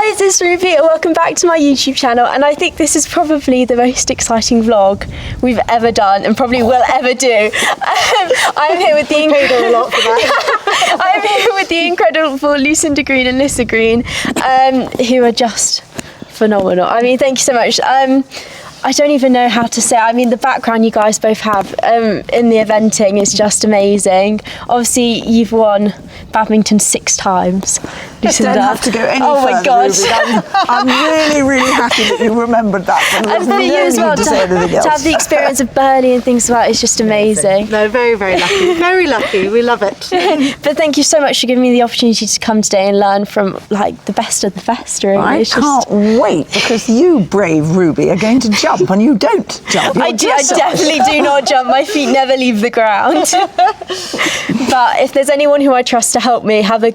guys, it's Ruby and welcome back to my YouTube channel, and I think this is probably the most exciting vlog we've ever done and probably will ever do. I'm here with I'm here with the incredible Lucinda Green and Lissa Green, who are just phenomenal. I mean, thank you so much. I don't even know how to say it. I mean, the background you guys both have in the eventing is just amazing. Obviously, you've won badminton 6 times. Lucinda. Don't have to go any further, my God. I'm really, really happy that you remembered that. And for you as well, to have the experience of Burnie and things like that is just amazing. No, very, very lucky. Very lucky. We love it. But thank you so much for giving me the opportunity to come today and learn from like the best of the best. Really. I can't wait, because you, brave Ruby, are going to jump and you don't jump. I definitely do not jump. My feet never leave the ground. But if there's anyone who I trust to help me have a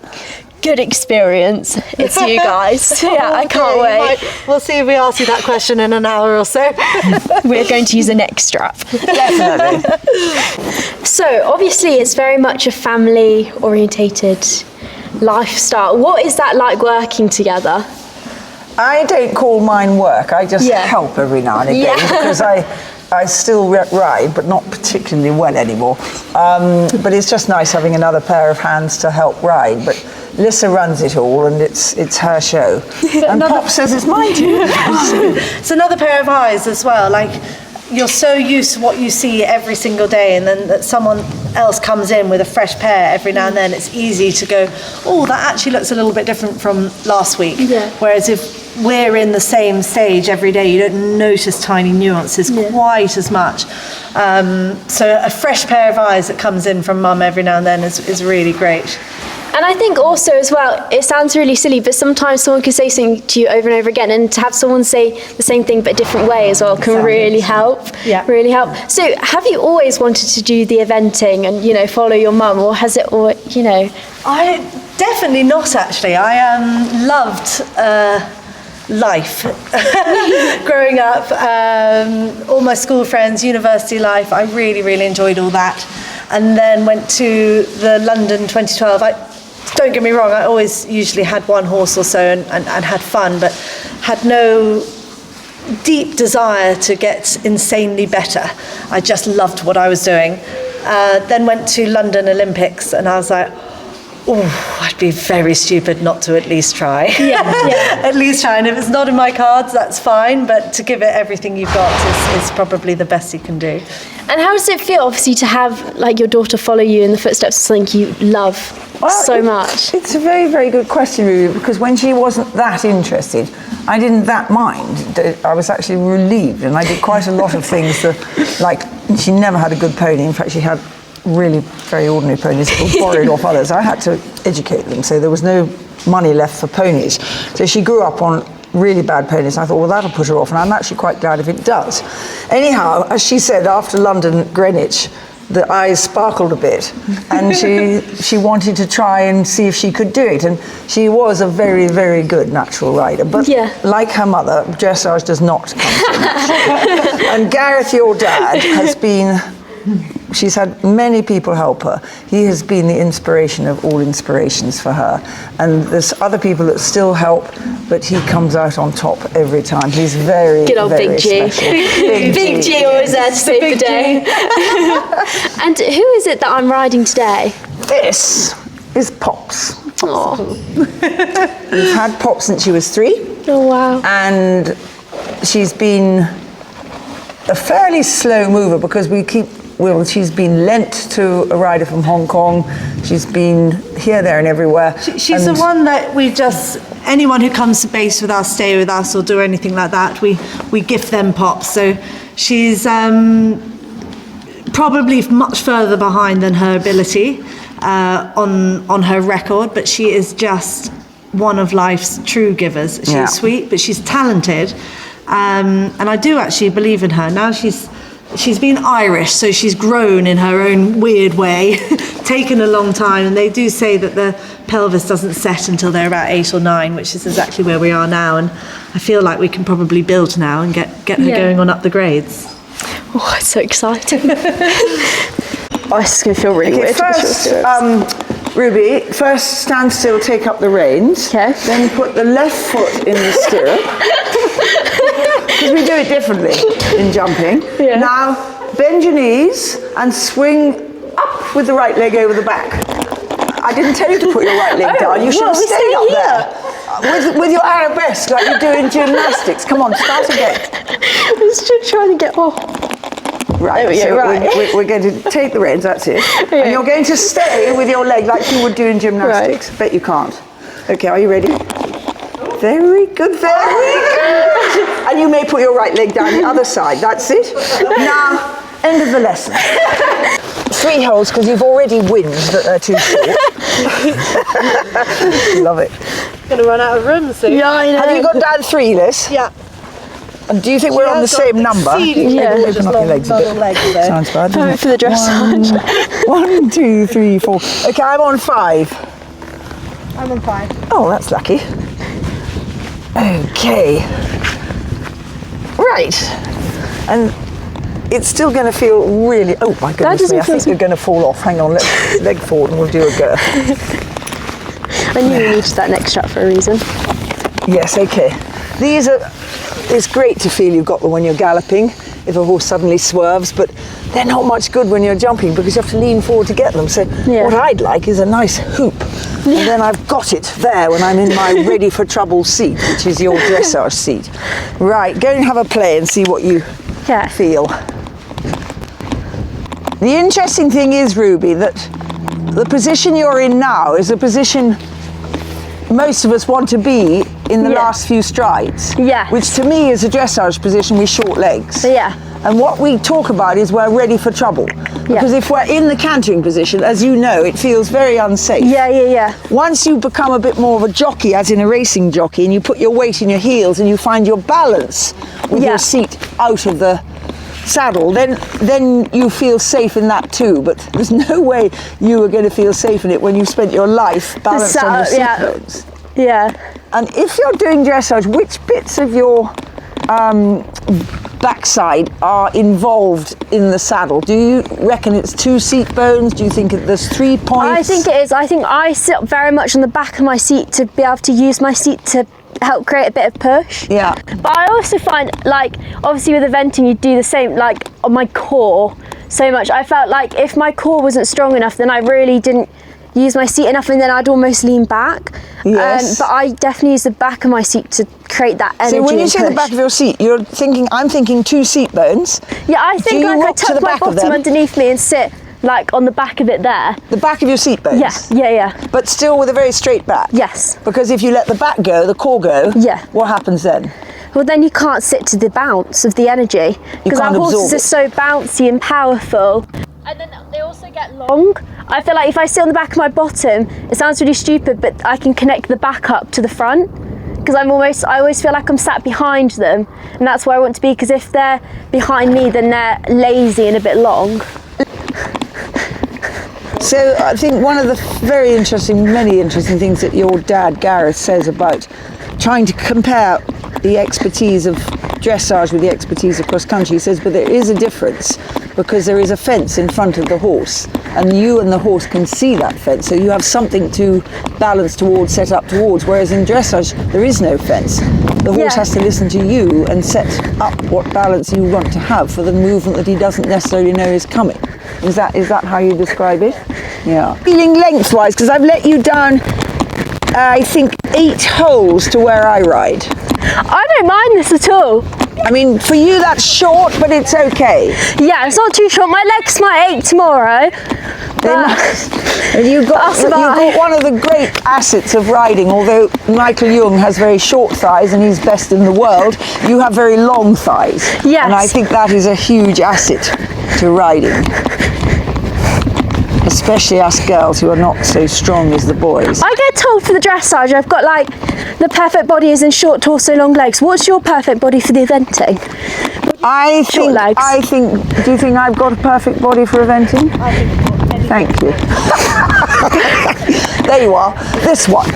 good experience, it's you guys. Yeah, I can't wait. We'll see if we ask you that question in an hour or so. We're going to use a neck strap. Definitely. So obviously it's very much a family orientated lifestyle. What is that like working together? I don't call mine work. I just help every now and again because I still ride, but not particularly well anymore. But it's just nice having another pair of hands to help ride. But Lissa runs it all, and it's her show. And Pop says it's mine too. It's another pair of eyes as well. Like, you're so used to what you see every single day, and then that someone else comes in with a fresh pair every now and then, it's easy to go, oh, that actually looks a little bit different from last week. Yeah. Whereas if we're in the same stage every day, you don't notice tiny nuances quite as much. So a fresh pair of eyes that comes in from mum every now and then is really great. And I think also as well, it sounds really silly, but sometimes someone can say something to you over and over again, and to have someone say the same thing but a different way as well can really help. Yeah. Really help. So have you always wanted to do the eventing and, you know, follow your mum, or has it all, you know? I definitely not, actually. I loved life growing up, all my school friends, university life. I really, really enjoyed all that. And then went to the London 2012. Don't get me wrong, I always usually had one horse or so and had fun, but had no deep desire to get insanely better. I just loved what I was doing. Then went to London Olympics, and I was like, oh, I'd be very stupid not to at least try. At least try. And if it's not in my cards, that's fine. But to give it everything you've got is probably the best you can do. And how does it feel, obviously, to have like your daughter follow you in the footsteps of something you love so much? It's a very, very good question, Ruby, because when she wasn't that interested, I didn't that mind. I was actually relieved, and I did quite a lot of things that, like, she never had a good pony. In fact, she had really very ordinary ponies borrowed off others. I had to educate them, so there was no money left for ponies. So she grew up on really bad ponies. I thought, well, that'll put her off, and I'm actually quite glad if it does. Anyhow, as she said, after London Greenwich, the eyes sparkled a bit, and she wanted to try and see if she could do it, and she was a very, very good natural rider, but like her mother, dressage does not come so much. And Gareth, your dad, has been... She's had many people help her. He has been the inspiration of all inspirations for her. And there's other people that still help, but he comes out on top every time. He's very, good old very Big G. Special. Big G always there to save the day. And who is it that I'm riding today? This is Pops. Oh. We've had Pops since she was 3. Oh, wow. And she's been a fairly slow mover because she's been lent to a rider from Hong Kong. She's been here, there and everywhere. She's the one that anyone who comes to base with us, stay with us or do anything like that, we gift them Pops. So she's probably much further behind than her ability on her record, but she is just one of life's true givers. She's sweet, but she's talented. And I do actually believe in her. Now she's been Irish, so she's grown in her own weird way, taken a long time, and they do say that the pelvis doesn't set until they're about 8 or 9, which is exactly where we are now, and I feel like we can probably build now and get her going on up the grades. Oh, it's so exciting. Oh, this is going to feel really weird. First, Ruby, first stand still, take up the reins. Okay. Then put the left foot in the stirrup. Because we do it differently in jumping. Yeah. Now, bend your knees and swing up with the right leg over the back. I didn't tell you to put your right leg down. You should have stayed up there. With your arabesque, like you do in gymnastics. Come on, start again. I was just trying to get off. Right, so right. we're going to take the reins, that's it. Yeah. And you're going to stay with your leg like you would do in gymnastics. Right. Bet you can't. Okay, are you ready? Very good, very good. And you may put your right leg down the other side, that's it. Now, end of the lesson. 3 holes because you've already whinged that they're too short. Love it. Gonna run out of room soon. Yeah, I know. Have you got down 3, Liz? Yeah. And do you think we're on the same number? Yeah. Open up your legs a bit. Legs, though. Sounds bad, Time doesn't for the dressage. 1, 2, 3, 4. Okay, I'm on 5. I'm on 5. Oh, that's lucky. Okay. Right. And it's still going to feel really... Oh, my goodness me, I think you're going to fall off. Hang on, let's leg forward and we'll do a go. I knew we needed that neck strap for a reason. Yes, okay. These are... It's great to feel you've got them when you're galloping, if a horse suddenly swerves, but they're not much good when you're jumping because you have to lean forward to get them. So what I'd like is a nice hoop. And then I've got it there when I'm in my ready for trouble seat, which is your dressage seat. Right, go and have a play and see what you feel. The interesting thing is, Ruby, that the position you're in now is a position most of us want to be in the last few strides. Yeah. Which to me is a dressage position with short legs. Yeah. And what we talk about is we're ready for trouble. Because if we're in the cantering position, as you know, it feels very unsafe. Yeah. Once you become a bit more of a jockey, as in a racing jockey, and you put your weight in your heels and you find your balance with your seat out of the saddle, then you feel safe in that too. But there's no way you are going to feel safe in it when you've spent your life balanced on your seat bones. Yeah. And if you're doing dressage, which bits of your backside are involved in the saddle? Do you reckon it's 2 seat bones? Do you think there's 3 points? I think it is. I think I sit very much on the back of my seat to be able to use my seat to help create a bit of push. Yeah. But I also find, like, obviously with eventing you do the same, like on my core so much. I felt like if my core wasn't strong enough, then I really didn't use my seat enough, and then I'd almost lean back. Yes. But I definitely use the back of my seat to create that energy. So when you say the back of your seat, I'm thinking 2 seat bones. Yeah, I think like I tuck my bottom underneath me and sit like on the back of it there. The back of your seat bones? Yeah. But still with a very straight back? Yes. Because if you let the back go, the core go, what happens then? Well, then you can't sit to the bounce of the energy. Because our horses are so bouncy and powerful. And then they also get long. I feel like if I sit on the back of my bottom, it sounds really stupid, but I can connect the back up to the front. Because I always feel like I'm sat behind them, and that's where I want to be, because if they're behind me, then they're lazy and a bit long. So I think one of the many interesting things that your dad, Gareth, says about trying to compare the expertise of dressage with the expertise of cross country, he says, but there is a difference because there is a fence in front of the horse and you and the horse can see that fence, so you have something to balance towards, set up towards, whereas in dressage there is no fence. The horse has to listen to you and set up what balance you want to have for the movement that he doesn't necessarily know is coming. Is that how you describe it? Yeah. Feeling lengthwise, because I've let you down, I think 8 holes to where I ride. I don't mind this at all. I mean, for you that's short, but it's okay. Yeah, it's not too short. My legs might ache tomorrow. You've got one of the great assets of riding, although Michael Jung has very short thighs and he's best in the world, you have very long thighs. Yes. And I think that is a huge asset to riding. Especially us girls who are not so strong as the boys. I get told for the dressage I've got like the perfect body is in short torso, long legs. What's your perfect body for the eventing? I short legs. Do you think I've got a perfect body for eventing? I think you've got many. Thank you. There you are, this one.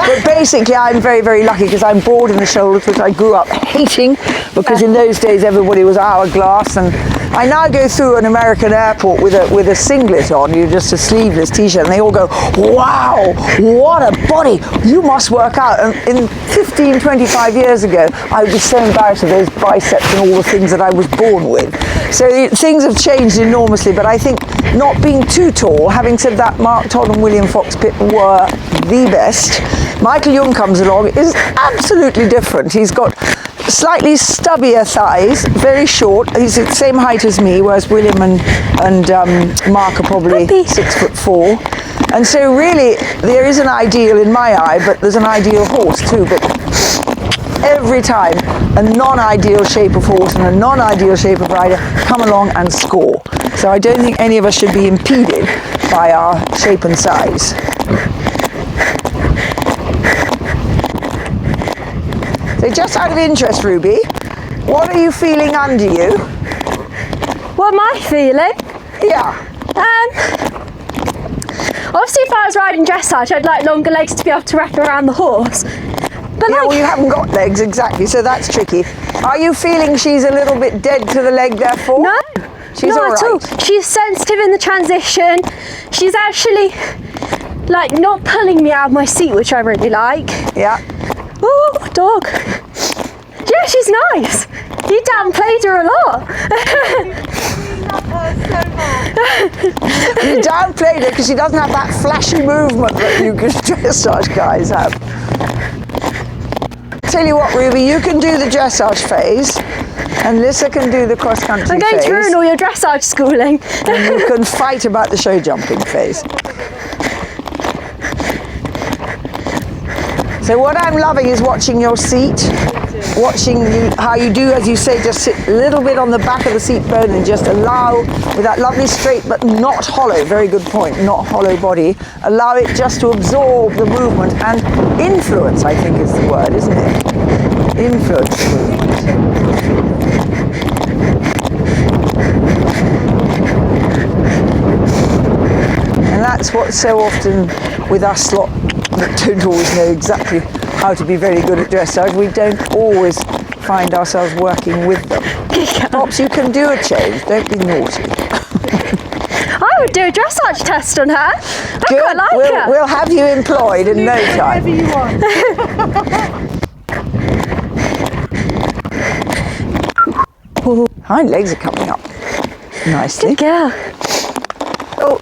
But basically I'm very, very lucky because I'm broad in the shoulders, which I grew up hating because in those days everybody was hourglass and I now go through an American airport with a singlet on, you just a sleeveless t-shirt, and they all go, wow, what a body, you must work out. And in 15, 25 years ago, I would be so embarrassed of those biceps and all the things that I was born with. So things have changed enormously, but I think not being too tall, having said that, Mark Todd and William Fox-Pitt were the best. Michael Young comes along, is absolutely different. He's got slightly stubbier thighs, very short. He's the same height as me, whereas William and Mark are probably 6'4". And so really, there is an ideal in my eye, but there's an ideal horse too. But every time, a non-ideal shape of horse and a non-ideal shape of rider come along and score. So I don't think any of us should be impeded by our shape and size. So just out of interest, Ruby, what are you feeling under you? What am I feeling? Yeah. Obviously, if I was riding dressage, I'd like longer legs to be able to wrap around the horse. But Yeah, well, you haven't got legs, exactly, so that's tricky. Are you feeling she's a little bit dead to the leg, therefore? No, She's not all at all. right. She's sensitive in the transition. She's actually, like, not pulling me out of my seat, which I really like. Yeah. Oh, dog. Yeah, she's nice. You downplayed her a lot. You downplayed her because she doesn't have that flashy movement that you dressage guys have. Tell you what, Ruby, you can do the dressage phase, and Lissa can do the cross-country phase. I'm going to ruin all your dressage schooling. And you can fight about the show jumping phase. So what I'm loving is watching your seat, watching you, how you do, as you say, just sit a little bit on the back of the seat bone and just allow, with that lovely straight but not hollow, very good point, not hollow body, allow it just to absorb the movement and influence, I think is the word, isn't it? Influence the movement. And that's what's so often with us lot that don't always know exactly how to be very good at dressage. We don't always find ourselves working with them. Pops, you can do a change, don't be naughty. I would do a dressage test on her. I quite like her. We'll have you employed in no time. Whatever you want. Hind legs are coming up nicely. Good girl. Oh,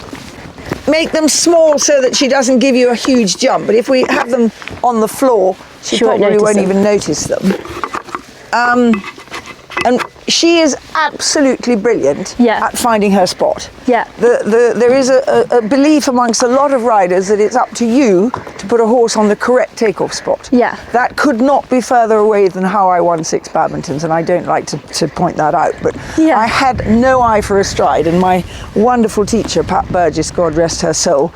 make them small so that she doesn't give you a huge jump, but if we have them on the floor, she probably won't even notice them. And she is absolutely brilliant at finding her spot. Yeah. There is a belief amongst a lot of riders that it's up to you to put a horse on the correct takeoff spot. Yeah. That could not be further away than how I won 6 Badmintons, and I don't like to point that out, but I had no eye for a stride, and my wonderful teacher, Pat Burgess, God rest her soul,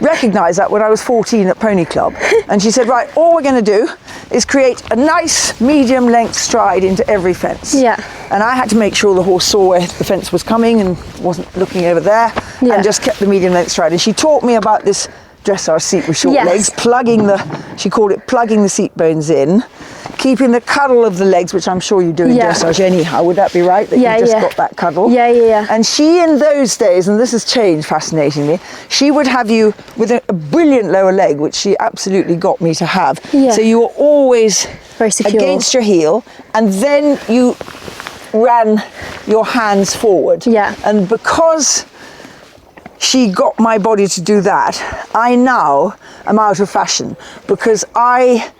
recognised that when I was 14 at Pony Club, and she said, right, all we're going to do is create a nice medium length stride into every fence. Yeah. And I had to make sure the horse saw where the fence was coming and wasn't looking over there, and just kept the medium length stride. And she taught me about this dressage seat with short legs, she called it plugging the seat bones in, keeping the cuddle of the legs, which I'm sure you do in dressage anyhow. Would that be right? That you just got that cuddle? Yeah. And she, in those days, and this has changed fascinatingly, she would have you with a brilliant lower leg, which she absolutely got me to have. Yeah. So you were always very secure against your heel, and then you ran your hands forward. Yeah. And because she got my body to do that, I now am out of fashion because I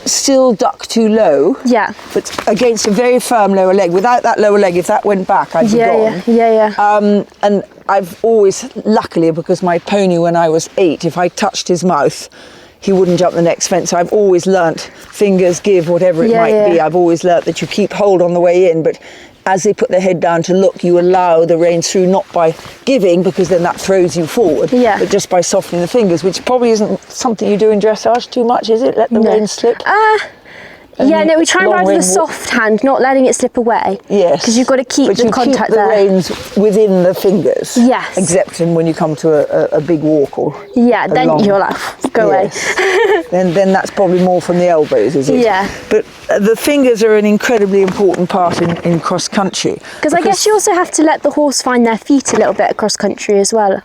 still duck too low. Yeah. But against a very firm lower leg. Without that lower leg, if that went back, I'd be gone. Yeah. And I've always, luckily, because my pony when I was 8, if I touched his mouth, he wouldn't jump the next fence. So I've always learnt fingers give, whatever it might be. I've always learnt that you keep hold on the way in, but as they put their head down to look, you allow the reins through, not by giving, because then that throws you forward, but just by softening the fingers, which probably isn't something you do in dressage too much, is it? Let the reins slip? Yeah, no, we try and long ride with a rein soft hand, not letting it slip away. Yes. Because you've got to keep but the you contact keep the there. reins within the fingers. Yes. Except when you come to a big walk or Yeah, then long- you're like, go Yes. away. then that's probably more from the elbows, is it? Yeah. But the fingers are an incredibly important part in cross country. Because I guess you also have to let the horse find their feet a little bit across country as well.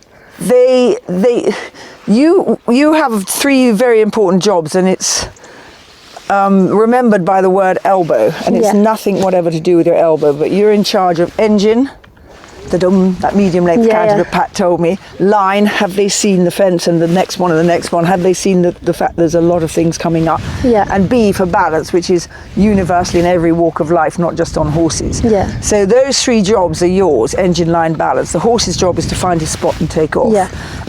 You have 3 very important jobs, and it's remembered by the word elbow, and it's nothing whatever to do with your elbow, but you're in charge of engine, that medium length canter that Pat told me, line, have they seen the fence, and the next one and the next one, have they seen the fact there's a lot of things coming up, and B for balance, which is universally in every walk of life, not just on horses. So those 3 jobs are yours: engine, line, balance. The horse's job is to find his spot and take off,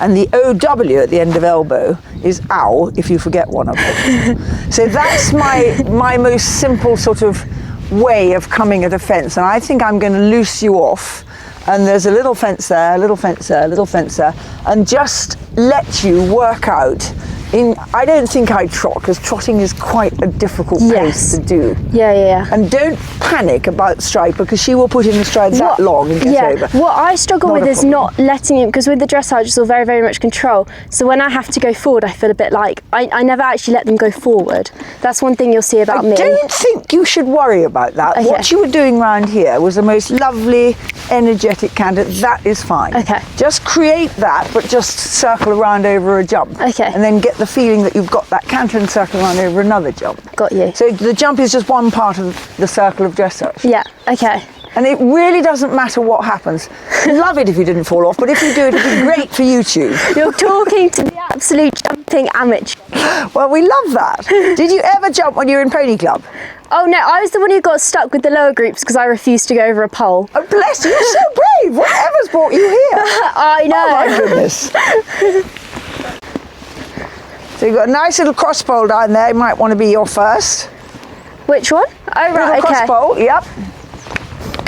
and the OW at the end of elbow is ow if you forget one of them. So that's my most simple sort of way of coming at a fence, and I think I'm going to loose you off, and there's a little fence there, a little fence there, a little fence there, and just let you work out. I don't think I'd trot, because trotting is quite a difficult pace to do. And don't panic about stride, because she will put in the strides that long and get over. What I struggle with is not letting it, because with the dressage it's all very, very much control. So when I have to go forward, I feel a bit like, I never actually let them go forward. That's one thing you'll see about me. I don't think you should worry about that. Okay. What you were doing round here was the most lovely, energetic canter. That is fine. Okay. Just create that, but just circle around over a jump. Okay. And then get the feeling that you've got that canter and circle around over another jump. Got you. So the jump is just one part of the circle of dressage. Yeah, okay. And it really doesn't matter what happens. Love it if you didn't fall off, but if you do, it'd be great for YouTube. You're talking to the absolute jumping amateur. Well, we love that. Did you ever jump when you were in pony club? Oh no, I was the one who got stuck with the lower groups because I refused to go over a pole. Oh, bless you, you're so brave. Whatever's brought you here? I know. Oh my goodness. So you've got a nice little cross pole down there. You might want to be your first. Which one? Oh right, cross pole, yep.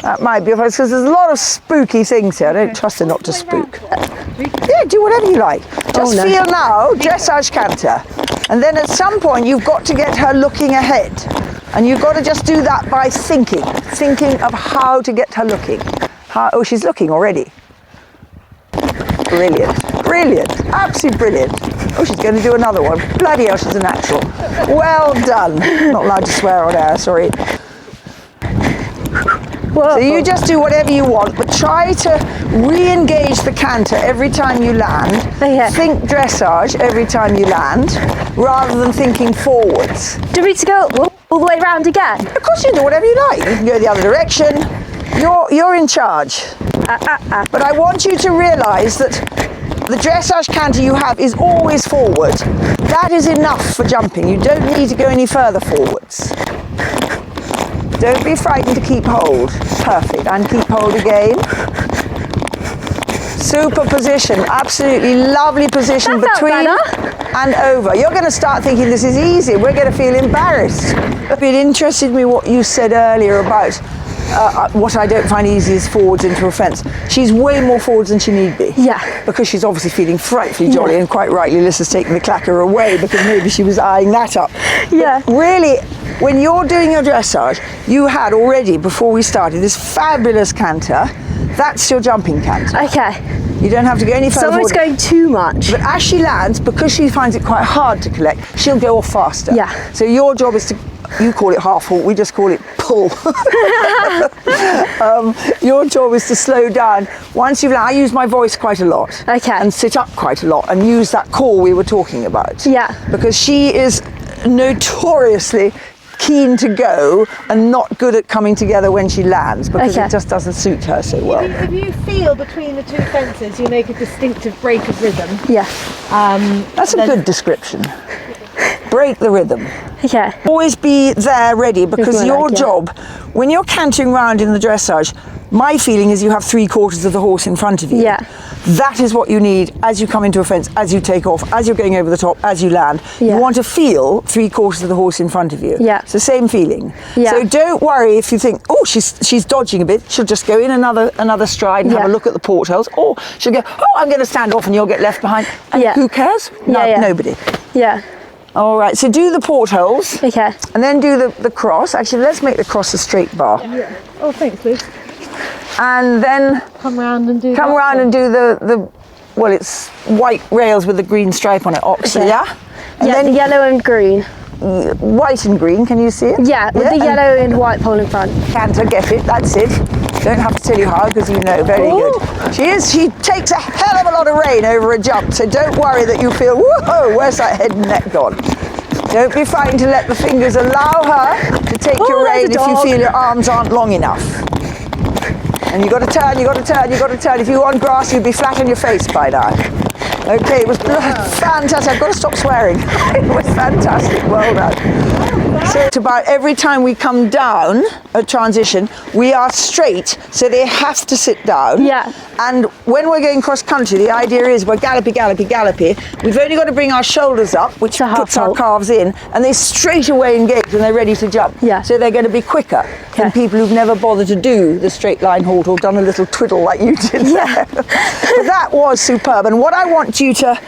That might be your first, because there's a lot of spooky things here. I don't trust her not to spook. Yeah, do whatever you like. Just feel now, dressage canter. And then at some point you've got to get her looking ahead. And you've got to just do that by thinking of how to get her looking. Oh, she's looking already. Brilliant, brilliant, absolutely brilliant. Oh, she's going to do another one. Bloody hell, she's a natural. Well done. Not allowed to swear on air, sorry. Whoa. So you just do whatever you want, but try to re-engage the canter every time you land. Think dressage every time you land, rather than thinking forwards. Do we need to go all the way around again? Of course you do whatever you like. You can go the other direction. You're in charge. But I want you to realise that the dressage canter you have is always forward. That is enough for jumping. You don't need to go any further forwards. Don't be frightened to keep hold. Perfect. And keep hold again. Super position. Absolutely lovely position between and over. You're going to start thinking this is easy. We're going to feel embarrassed. It interested me what you said earlier about what I don't find easy is forwards into a fence. She's way more forwards than she need be. Yeah. Because she's obviously feeling frightfully jolly, and quite rightly Lissa's taking the clacker away because maybe she was eyeing that up. Yeah. But really, when you're doing your dressage, you had already, before we started, this fabulous canter. That's your jumping canter. Okay. You don't have to go any further Someone's forward. going too much. But as she lands, because she finds it quite hard to collect, she'll go off faster. Yeah. So your job is to, you call it half halt, we just call it pull. Your job is to slow down. Once you've landed, I use my voice quite a lot. Okay. And sit up quite a lot and use that call we were talking about. Yeah. Because she is notoriously keen to go and not good at coming together when she lands, because it just doesn't suit her so well. If you feel between the two fences, you make a distinctive break of rhythm. Yeah. That's a good description. Break the rhythm. Okay. Always be there ready, because your job, when you're cantering round in the dressage, my feeling is you have 3/4 of the horse in front of you. Yeah. That is what you need as you come into a fence, as you take off, as you're going over the top, as you land. Yeah. You want to feel 3/4 of the horse in front of you. Yeah. It's the same feeling. Yeah. So don't worry if you think, oh, she's dodging a bit. She'll just go in another stride and have a look at the portholes. Or she'll go, oh, I'm going to stand off, and you'll get left behind. And who cares? No, nobody. Yeah. All right, so do the portholes. Okay. And then do the cross. Actually, let's make the cross a straight bar. Yeah. Oh, thanks, Liz. And then Come round and do the well, it's white rails with the green stripe on it, Oxford, Okay. yeah? And Yeah, then the yellow and green. white and green, can you see it? Yeah, with the yellow and white pole in front. Canter, get it, that's it. Don't have to tell you how, because you know, very Ooh. good. She takes a hell of a lot of rain over a jump, so don't worry that you feel, whoa, where's that head and neck gone? Don't be frightened to let the fingers allow her to take your there's rein a if you dog. feel your arms aren't long enough. And you got to turn, you got to turn, you got to turn. If you were on grass, you'd be flat on your face by now. Okay, it was fantastic. I've got to stop swearing. It was fantastic. Well done. So it's about every time we come down a transition, we are straight, so they have to sit down. Yeah. And when we're going cross country, the idea is we're gallopy, gallopy, gallopy. We've only got to bring our shoulders up, which So half puts our halt. calves in, and they straight away engage when they're ready to jump. Yeah. So they're going to be quicker than Okay. people who've never bothered to do the straight line halt or done a little twiddle like you did there. But that was superb. And what I want you to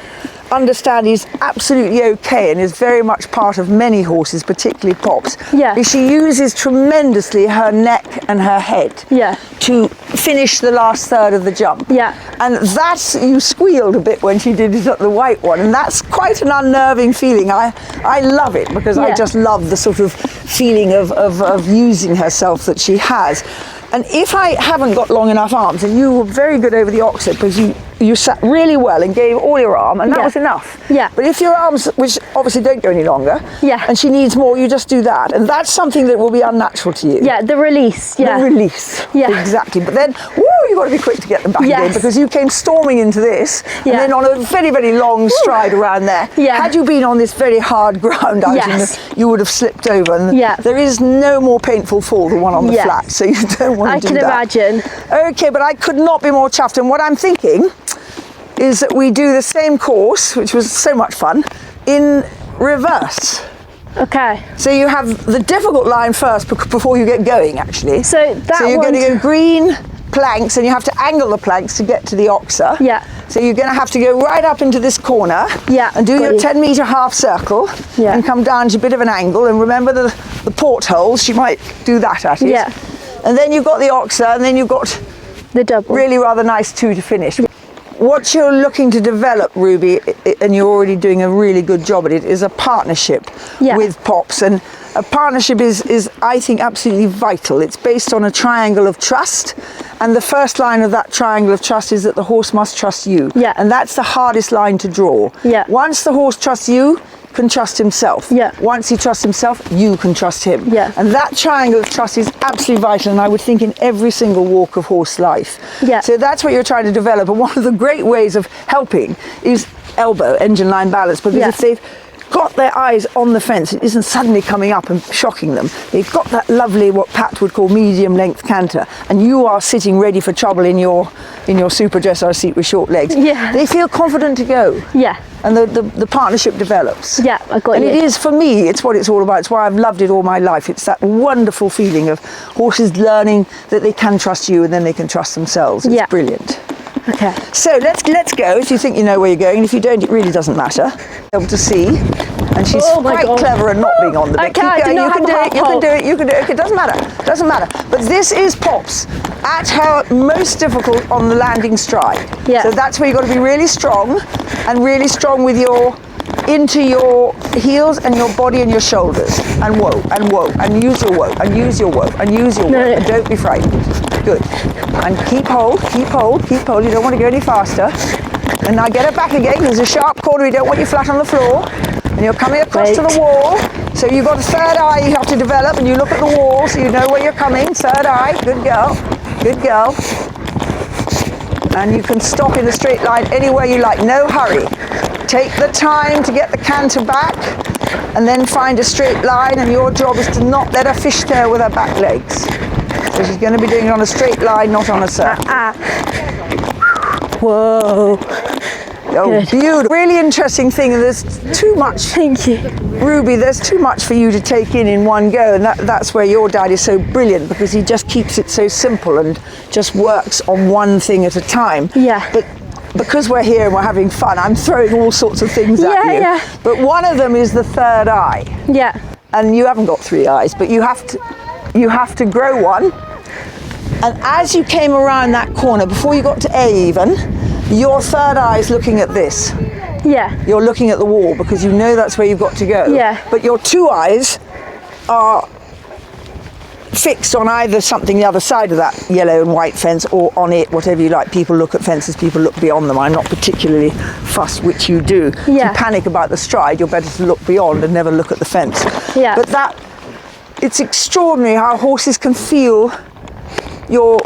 understand is absolutely okay and is very much part of many horses, particularly Pop's. Yeah. Is she uses tremendously her neck and her head Yeah. to finish the last third of the jump. Yeah. And that's, you squealed a bit when she did it at the white one, and that's quite an unnerving feeling. I love it because I Yeah. just love the sort of feeling of using herself that she has. And if I haven't got long enough arms, and you were very good over the oxford because you sat really well and gave all your arm, and that Yeah. was enough. Yeah. But if your arms, which obviously don't go any longer, Yeah. and she needs more, you just do that. And that's something that will be unnatural to you. Yeah, the release. Yeah. The release. Yeah. Exactly. But then, you've got to be quick to get them back Yes. again, because you came storming into this, Yeah. and then on a very, very long stride around there. Yeah. Had you been on this very hard ground out in Yes. you would have slipped over. And Yeah. there is no more painful fall than one on the Yes. flat, so you don't want I to do can that. imagine. Okay, but I could not be more chuffed. And what I'm thinking is that we do the same course, which was so much fun, in reverse. Okay. So you have the difficult line first before you get going, actually. So that So you're going to one- go green planks, and you have to angle the planks to get to the oxer. Yeah. So you're going to have to go right up into this corner. Yeah, And do got your you. 10-metre half circle. Yeah. And come down to a bit of an angle. And remember the portholes. You might do that at it. Yeah. And then you've got the oxer, and then you've got The double. really rather nice two to finish. What you're looking to develop, Ruby, and you're already doing a really good job at it, is a partnership Yeah. with Pops. And a partnership is, I think, absolutely vital. It's based on a triangle of trust. And the first line of that triangle of trust is that the horse must trust you. Yeah. And that's the hardest line to draw. Yeah. Once the horse trusts you, can trust himself. Yeah. Once he trusts himself, you can trust him. Yeah. And that triangle of trust is absolutely vital, and I would think in every single walk of horse life. Yeah. So that's what you're trying to develop. And one of the great ways of helping is elbow, engine line balance, because Yeah. if they've got their eyes on the fence, it isn't suddenly coming up and shocking them. They've got that lovely, what Pat would call medium length canter, and you are sitting ready for trouble in your super dressage seat with short legs. Yeah. They feel confident to go. Yeah. And the partnership develops. Yeah, I got and you. it is, for me, it's what it's all about. It's why I've loved it all my life. It's that wonderful feeling of horses learning that they can trust you and then they can trust themselves. It's Yeah. brilliant. Okay. So let's go. If you think you know where you're going, and if you don't, it really doesn't matter. Able to see, and she's Oh my quite God. clever and not being on the bit. Okay, I Keep did going. not You can have do a it. You can half do it. You can do it. Okay, doesn't matter. Doesn't matter. But this is Pops at her most difficult on the landing stride. Yeah. So that's where you've got to be really strong, and really strong with your into your heels and your body and your shoulders, and whoa, and use your whoa, and use your whoa, and use your whoa. No. And don't be frightened. Good. And keep hold. You don't want to go any faster. And now get it back again. There's a sharp corner. You don't want you flat on the floor. And you're coming across to the wall. So you've got a third eye you have to develop, and you look at the wall so you know where you're coming. Third eye. Good girl. Good girl. And you can stop in a straight line anywhere you like. No hurry. Take the time to get the canter back, and then find a straight line, and your job is to not let her fishtail with her back legs. So she's going to be doing it on a straight line, not on a circle. Whoa. Oh, Good. beautiful. Really interesting thing. There's too much, Thank you. Ruby, there's too much for you to take in one go, and that's where your dad is so brilliant, because he just keeps it so simple and just works on one thing at a time. Yeah. But because we're here and we're having fun, I'm throwing all sorts of things at you. Yeah. But one of them is the third eye. Yeah. And you haven't got 3 eyes, but you have to grow one. And as you came around that corner, before you got to A even, your third eye is looking at this. Yeah. You're looking at the wall because you know that's where you've got to go. Yeah. But your 2 eyes are fixed on either something the other side of that yellow and white fence or on it, whatever you like. People look at fences, people look beyond them. I'm not particularly fussed which you do. Yeah. If you panic about the stride, you're better to look beyond and never look at the fence. Yeah. But it's extraordinary how horses can feel your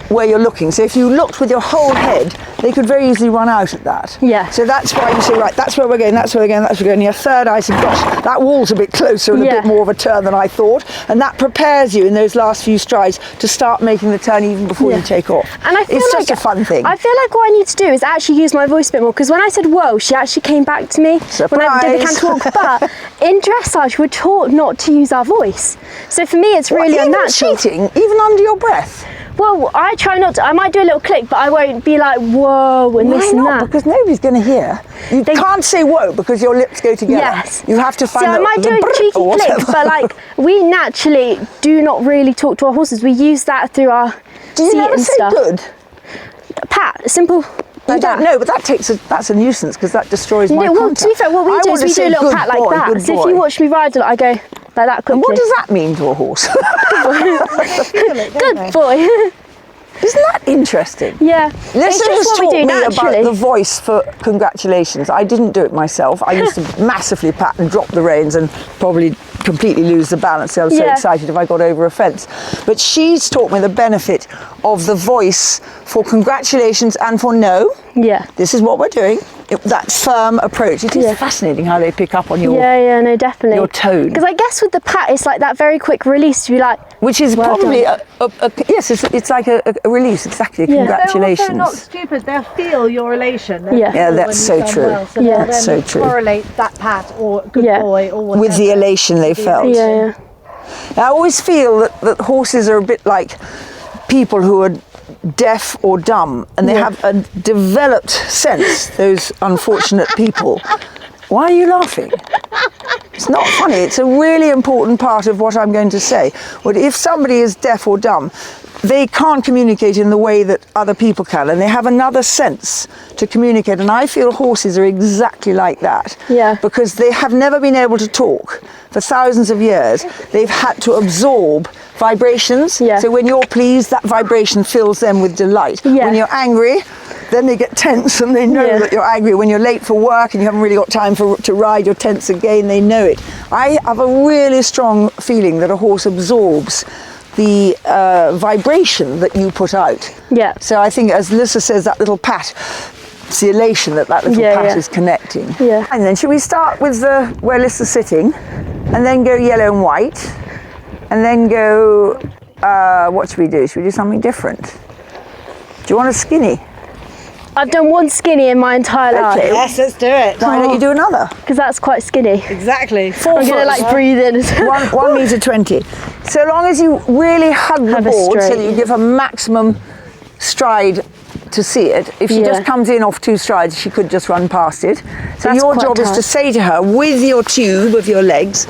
where you're looking. So if you looked with your whole head, they could very easily run out at that. Yeah. So that's why you say, right, that's where we're going, that's where we're going, that's where we're going. Your third eye said, gosh, that wall's a bit closer and a bit more of a turn than I thought. And that prepares you in those last few strides to start making the turn even before you take off. And I feel it's like just a fun thing. I feel like what I need to do is actually use my voice a bit more, because when I said whoa, she actually came back to me when I did the Surprise. canter walk. But in dressage, we're taught not to use our voice. So for me, it's really unnatural. Even cheating, even under your breath. Well, I try not to. I might do a little click, but I won't be like, whoa, and Why this and not? that. Because nobody's going to hear. You can't say whoa because your lips go together. Yes. You have to find So I might do a cheeky click, but like, we naturally do not really talk to our horses. We use that through our Do you seat never and say stuff. good? Pat, simple. You Like don't that. know, but that's a nuisance because that destroys my No, well, contact. to be fair, what we I do want is we to do a say, little good pat boy, like that. good So if boy. you watch me ride, I go like that quickly. And what does that mean to a horse? Good boy. Isn't that interesting? Yeah. Lissa It's has just what taught we do me naturally. about the voice for congratulations. I didn't do it myself. I used to massively pat and drop the reins and probably completely lose the balance. I was so Yeah. excited if I got over a fence. But she's taught me the benefit of the voice for congratulations and for no. Yeah. This is what we're doing. That firm approach. It is Yeah. fascinating how they pick up on your Yeah, no, definitely. your tone. Because I guess with the pat, it's like that very quick release to be like, Which is well probably done. yes, it's like a release, exactly. Yeah. Congratulations. They're also not stupid. They'll feel your elation. They'll Yeah. feel Yeah, when that's you've so done true. Well. So Yeah. they'll That's then so true. correlate that pat or good Yeah. boy or whatever. With the elation they felt. yeah. I always feel that horses are a bit like people who are deaf or dumb and they have a developed sense, those unfortunate people. Why are you laughing? It's not funny. It's a really important part of what I'm going to say. But if somebody is deaf or dumb, they can't communicate in the way that other people can, and they have another sense to communicate. And I feel horses are exactly like that. Yeah. Because they have never been able to talk for thousands of years. They've had to absorb vibrations. Yeah. So when you're pleased, that vibration fills them with delight. Yeah. When you're angry, then they get tense and they know Yeah. that you're angry. When you're late for work and you haven't really got time to ride, you're tense again, they know it. I have a really strong feeling that a horse absorbs the vibration that you put out. Yeah. So I think, as Lissa says, that little pat, it's the elation that little Yeah, pat yeah. is connecting. Yeah. And then should we start with where Lissa's sitting, and then go yellow and white, and then go, what should we do? Should we do something different? Do you want a skinny? I've done one skinny in my entire life. Okay. Yes, let's do it. Why don't you do another? Because that's quite skinny. Exactly. I'm going to like breathe in as well. 1 metre 20. So long as you really hug the Have a board so straight. that you give her maximum stride to see it. If she Yeah. just comes in off 2 strides, she could just run past it. So That's your quite job is tight. to say to her, with your tube of your legs,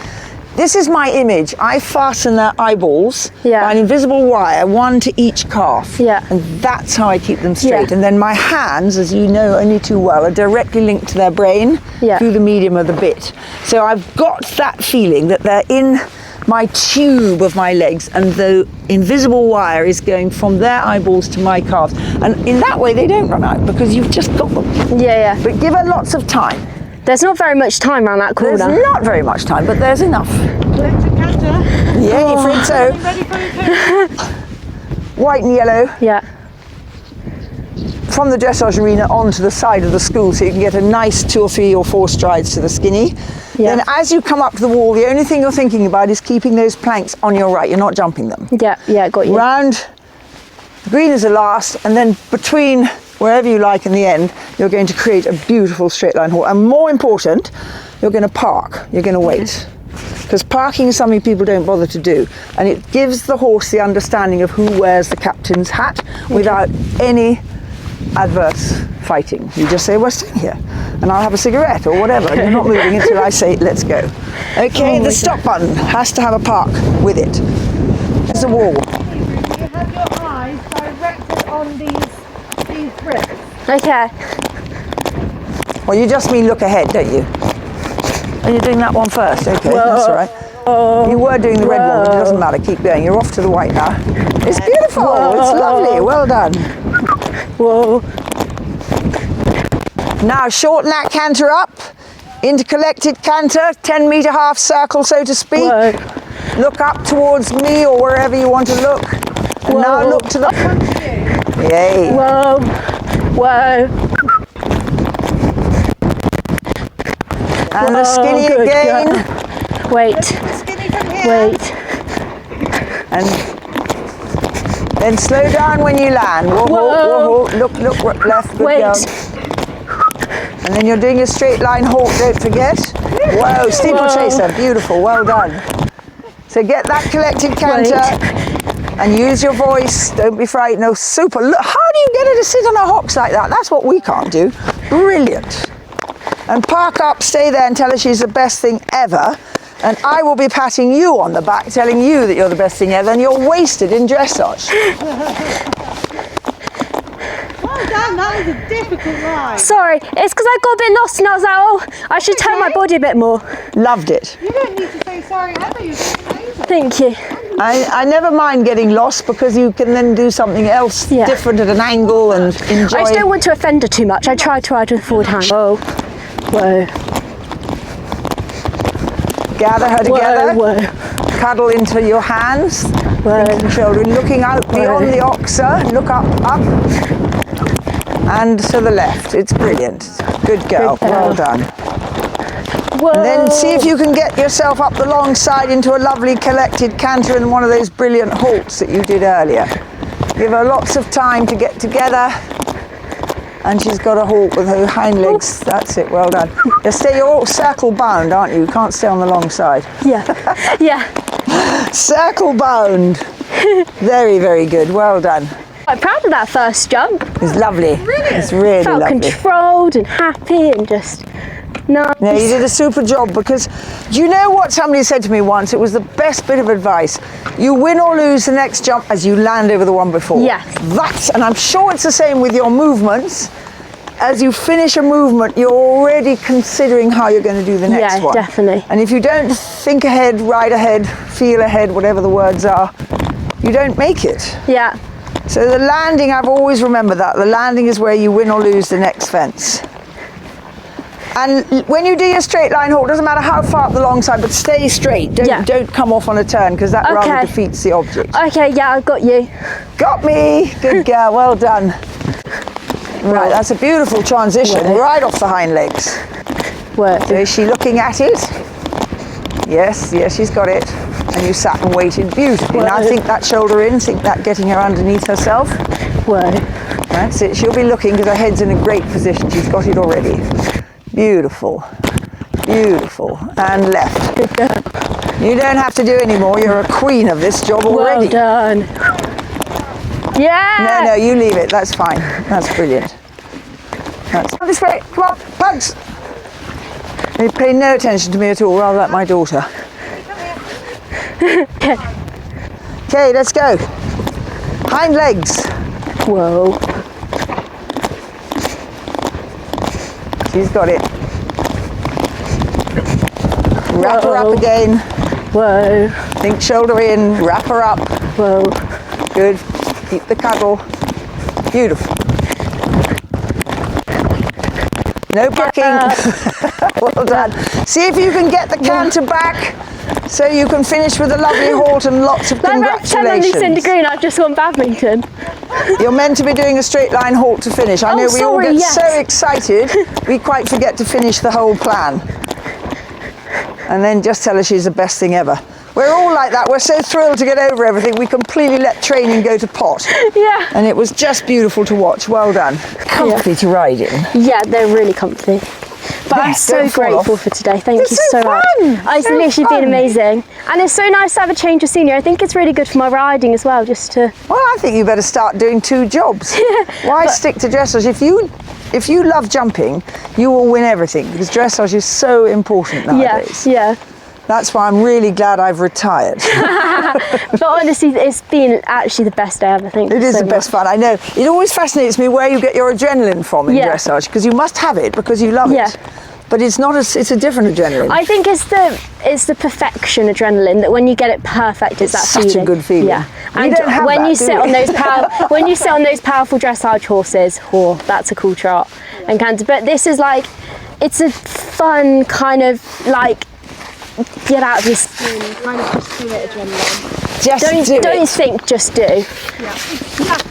this is my image. I fasten their eyeballs Yeah. by an invisible wire, 1 to each calf. Yeah. And that's how I keep them straight. Yeah. And then my hands, as you know only too well, are directly linked to their brain Yeah. through the medium of the bit. So I've got that feeling that they're in my tube of my legs, and the invisible wire is going from their eyeballs to my calves. And in that way, they don't run out because you've just got them. Yeah. But give her lots of time. There's not very much time around that There's corner. not very much time, but there's enough. Let's encounter. Yeah, you afraid so? Ready for the turn? White and yellow Yeah. from the dressage arena onto the side of the school, so you can get a nice 2 or 3 or 4 strides to the skinny. Yeah. Then as you come up to the wall, the only thing you're thinking about is keeping those planks on your right. You're not jumping them. Yeah, got you. Round, green is the last, and then between wherever you like in the end, you're going to create a beautiful straight line halt. And more important, you're going to park. You're going to wait. Because parking is something people don't bother to do, and it gives the horse the understanding of who wears the captain's hat without any adverse fighting. You just say, we're staying here, and I'll have a cigarette or whatever, and you're not moving until I say, let's go. Okay, the stop button has to have a park with it. There's a wall. You have your eyes directed on these bricks. Okay. Well, you just mean look ahead, don't you? Are you doing that one first? Okay, that's all right. You were doing the red one, but it doesn't matter. Keep going. You're off to the white now. It's beautiful. It's lovely. Well done. Whoa. Now shorten that canter up into collected canter, 10-meter half circle, so to speak. Whoa. Look up towards me or wherever you want to look. And now look to the... Yay. Whoa. Whoa. And the skinny good again. girl. Wait. Skinny from here. Wait. And then slow down when you land. Whoa, whoa, whoa. Look, left, good Wait. girl. And then you're doing a straight line halt, don't forget. Whoa, steeplechaser, beautiful, well done. So get that collected canter and use your voice, don't be frightened. Oh, super, look, how do you get her to sit on her hocks like that? That's what we can't do. Brilliant. And park up, stay there and tell her she's the best thing ever. And I will be patting you on the back, telling you that you're the best thing ever, and you're wasted in dressage. Well done, that was a difficult ride. Sorry, it's because I got a bit lost and I was like, oh, I should turn my body a bit more. Loved it. You don't need to say sorry, Heather, you're doing amazing. Thank you. I never mind getting lost because you can then do something else different at an angle and enjoy. I just don't want to offend her too much. I tried to ride with a forward hand. Whoa. Whoa. Gather her together. Whoa, whoa. Cuddle into your hands. Whoa. Thinking children, looking out beyond the oxa. Look up, and to the left. It's brilliant. Good girl. Well done. Whoa. And then see if you can get yourself up the long side into a lovely collected canter in one of those brilliant halts that you did earlier. Give her lots of time to get together. And she's got a halt with her hind legs. That's it, well done. Just stay, you're all circle bound, aren't you? You can't stay on the long side. Yeah. Yeah. Circle bound. Very, very good, well done. I'm proud of that first jump. It's lovely. Really? It's really Felt lovely. controlled and happy and just nice. No, you did a super job because do you know what somebody said to me once? It was the best bit of advice. You win or lose the next jump as you land over the one before. Yes. That's, and I'm sure it's the same with your movements. As you finish a movement, you're already considering how you're going to do the next one. Yeah, definitely. And if you don't think ahead, ride ahead, feel ahead, whatever the words are, you don't make it. Yeah. So the landing, I've always remembered that. The landing is where you win or lose the next fence. And when you do your straight line halt, doesn't matter how far up the long side, but stay straight. Don't come off on a turn because that rather defeats the object. Okay, yeah, I got you. Got me. Good girl. Well done. Right, that's a beautiful transition. Right off the hind legs. Work. So is she looking at it? Yes, she's got it. And you sat and waited beautifully. Now think that shoulder in, think that getting her underneath herself. Whoa. That's it. She'll be looking because her head's in a great position. She's got it already. Beautiful. Beautiful. And left. Good girl. You don't have to do any more. You're a queen of this job already. Well done. Yeah. No, you leave it. That's fine. That's brilliant. That's this way. Come on, Pugs. You pay no attention to me at all, rather like my daughter. Okay, let's go. Hind legs. Whoa. She's got it. Wrap her up again. Whoa. Think shoulder in, wrap her up. Whoa. Good. Keep the cuddle. Beautiful. No bucking. Well done. See if you can get the canter back so you can finish with a lovely halt and lots of congratulations. Lucinda Green, I've just won badminton. You're meant to be doing a straight line halt to finish. I know we all get so excited, we quite forget to finish the whole plan. And then just tell her she's the best thing ever. We're all like that. We're so thrilled to get over everything. We completely let training go to pot. Yeah. And it was just beautiful to watch. Well done. Comfy to ride in. Yeah, they're really comfy. But I'm so don't fall grateful off. for today. Thank It's you so so much. fun. It's So literally fun. been amazing. And it's so nice to have a change of scenery. I think it's really good for my riding as well, just to... Well, I think you better start doing 2 jobs. Why stick to dressage? If you love jumping, you will win everything, because dressage is so important nowadays. Yeah. That's why I'm really glad I've retired. But honestly, it's been actually the best day ever. Thank you It is so the best much. fun. I know. It always fascinates me where you get your adrenaline from in Yeah. dressage, because you must have it because you love Yeah. it. But it's not. It's a different adrenaline. I think it's the perfection adrenaline, that when you get it perfect, it's that such feeling. a good feeling. Yeah, We and don't have when that, you do sit we? on those when you sit on those powerful dressage horses, that's a cool trot. And but this is like, it's a fun kind of like get out of your skin, kind of just do it adrenaline. Just Don't think, just do.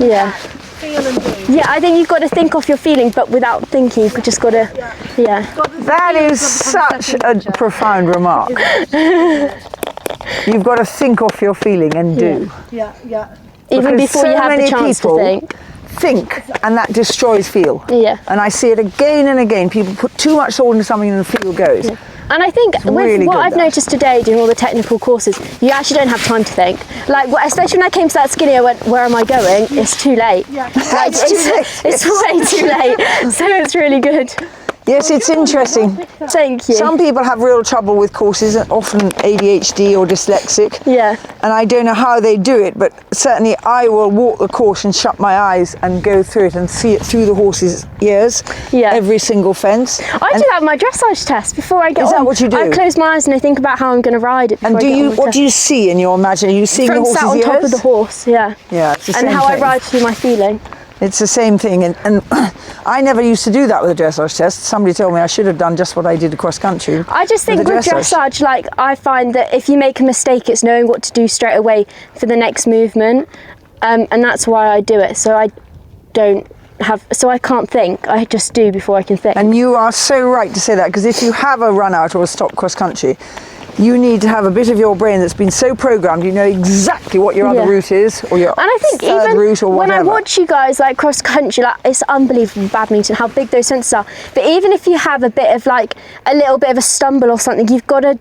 Yeah. Feel and do. Yeah, I think you've got to think off your feelings, but without thinking, you've just got to, yeah. That is such a profound remark. You've got to think off your feeling and do. Yeah. Even Because before you so have the many chance to people think. Think, and that destroys feel. Yeah. And I see it again and again. People put too much thought into something and the feel goes. And I think with really what good, I've that. noticed today doing all the technical courses, you actually don't have time to think. Like, especially when I came to that skinny, I went, where am I going? It's too late. Yeah. Like, It's too late. it's way too late. So it's really good. Yes, it's interesting. Thank you. Some people have real trouble with courses, often ADHD or dyslexic. Yeah. And I don't know how they do it, but certainly I will walk the course and shut my eyes and go through it and see it through the horse's ears. Yeah. Every single fence. I do that with my dressage test before I get on. Is that what you do? I close my eyes and I think about how I'm going to ride it before And I do get on you? the What test. do you see in your imagination? Are you seeing the From horse's sat on ears? top of the horse, yeah. Yeah, it's the And same how thing. I ride through my feeling. It's the same thing, and I never used to do that with a dressage test. Somebody told me I should have done just what I did across country. I just think the with dressage, like, I find that if you make a mistake, it's knowing what to do straight away for the next movement, and that's why I do it. So I can't think. I just do before I can think. And you are so right to say that, because if you have a run out or a stop cross country, you need to have a bit of your brain that's been so programmed, you know exactly what your other Yeah. route is, or your And I think third even route, or when whatever. I watch you guys like cross country, like, it's unbelievable badminton, how big those fences are. But even if you have a bit of like a little bit of a stumble or something, you've got to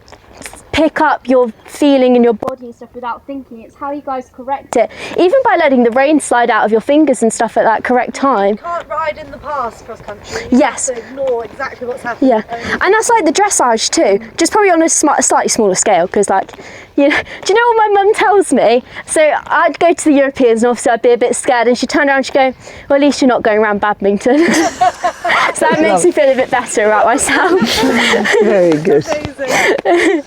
pick up your feeling in your body and stuff without thinking. It's how you guys correct it. Even by letting the rein slide out of your fingers and stuff at that correct time. Can't ride in the past cross country. You Yes. have to ignore exactly what's happening. Yeah, and that's like the dressage too, just probably on a slightly smaller scale, because like, you know, do you know what my mum tells me? So I'd go to the Europeans and obviously I'd be a bit scared, and she'd turn around and she'd go, well, at least you're not going around badminton. So that makes me feel a bit better about myself. Very good. Amazing.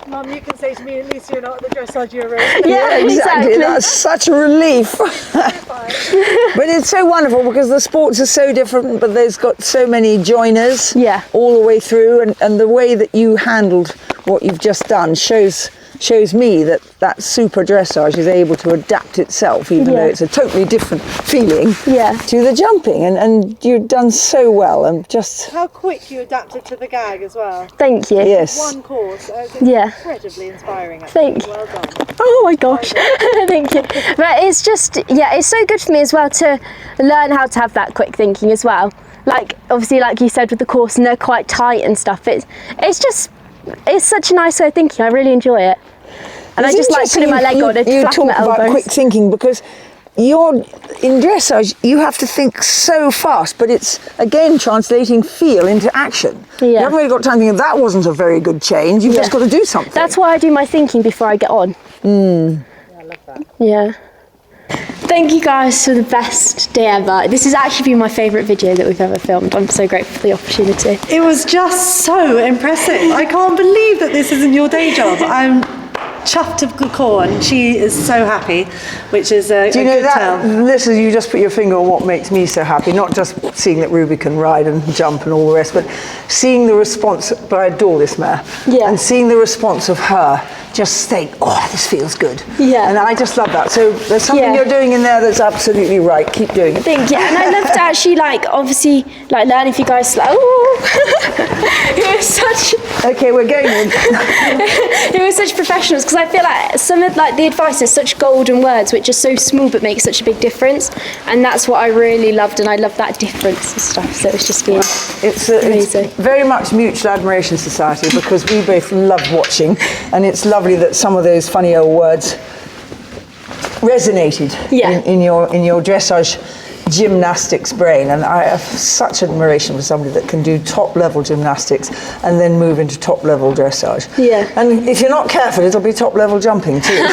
Mum, you can say to me, at least you're not the dressage Euro. Yeah, exactly. That's such a relief. But it's so wonderful because the sports are so different, but there's got so many joiners all the way through, and the way that you handled what you've just done shows me that super dressage is able to adapt itself, even though it's a totally different feeling to the jumping, and you've done so well, and just How quick you adapted to the gag as well. Thank you. yes. One course. It's incredibly inspiring. Actually. Thank you. Well done. Oh my gosh, thank you. But it's just, it's so good for me as well to learn how to have that quick thinking as well. Like, obviously, like you said with the course, and they're quite tight and stuff. It's such a nice way of thinking. I really enjoy it. And I just like putting my leg on it, You flapping talk my about elbows. quick thinking, because in dressage you have to think so fast, but it's again translating feel into action. You haven't really got time to think, that wasn't a very good change, you've just got to do something. That's why I do my thinking before I get on. Yeah, I love that. Yeah. Thank you guys for the best day ever. This has actually been my favourite video that we've ever filmed. I'm so grateful for the opportunity. It was just so impressive. I can't believe that this isn't your day job. I'm chuffed to the core, and she is so happy, which is a Do you know good that? tell. This is, you just put your finger on what makes me so happy. Not just seeing that Ruby can ride and jump and all the rest, but seeing the response. But I adore this mare, and seeing the response of her just think, oh, this feels good. Yeah. And I just love that. So there's something you're doing in there that's absolutely right. Keep doing it. And I love to actually, like, obviously, like, learn if you guys, like, it was such... Okay, we're going in. It was such professionals, because I feel like some of, like, the advice is such golden words, which are so small but make such a big difference. And that's what I really loved, and I love that difference and stuff. So it's just been amazing. It's very much mutual admiration society, because we both love watching, and it's lovely that some of those funny old words resonated in your dressage gymnastics brain. And I have such admiration for somebody that can do top level gymnastics and then move into top level dressage. Yeah. And if you're not careful, it'll be top level jumping too.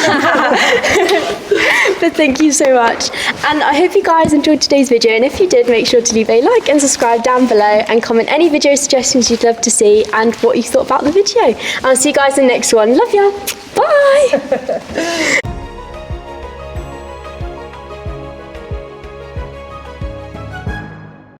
But thank you so much, and I hope you guys enjoyed today's video, and if you did, make sure to leave a like and subscribe down below, and comment any video suggestions you'd love to see and what you thought about the video. I'll see you guys in the next one. Love ya. Bye.